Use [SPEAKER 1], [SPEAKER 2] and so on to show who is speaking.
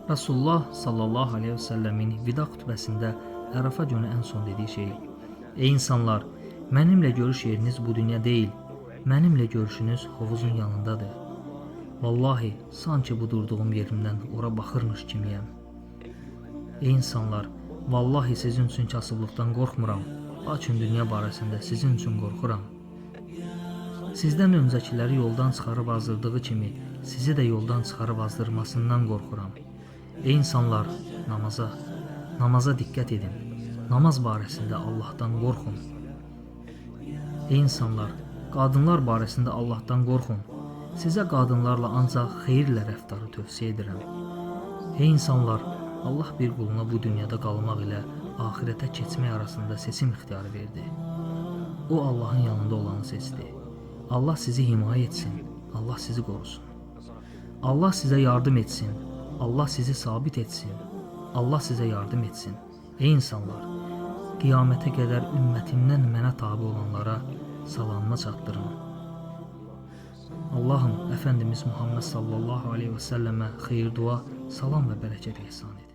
[SPEAKER 1] Resulullah sallallahu aleyhi ve sellemin vida xutbəsində Ərafa günü en son dediği şey: Ey insanlar, mənimlə görüş yeriniz bu dünya değil, mənimlə görüşünüz hovuzun yanındadır. Vallahi sanki bu durduğum yerimdən ora baxırmış kimiyəm. Ey insanlar, vallahi sizin üçün kasıblıqdan qorxmuram, lakin dünya barəsində sizin üçün qorxuram. Sizdən öncəkiləri yoldan çıxarıb azdırdığı kimi sizi də yoldan çıxarıb azdırmasından qorxuram. Ey insanlar, namaza diqqət edin. Namaz barəsində Allahdan qorxun. Ey insanlar, qadınlar barəsində Allahdan qorxun. Sizə qadınlarla ancaq xeyirlə rəftarı tövsiyə edirəm. Ey insanlar, Allah bir quluna bu dünyada qalmaq ilə axirətə keçmək arasında seçim ixtiyarı verdi. O Allahın yanında olanı seçdi. Allah sizi himayə etsin, Allah sizi qorusun. Allah sizə yardım etsin, Allah sizi sabit etsin, Allah sizə yardım etsin. Ey insanlar, qiyamətə qədər ümmətimdən mənə tabi olanlara salamımı çatdırın. Allah'ım Efendimiz Muhammed sallallahu aleyhi ve selleme hayır dua, salam ve bereket ihsan et.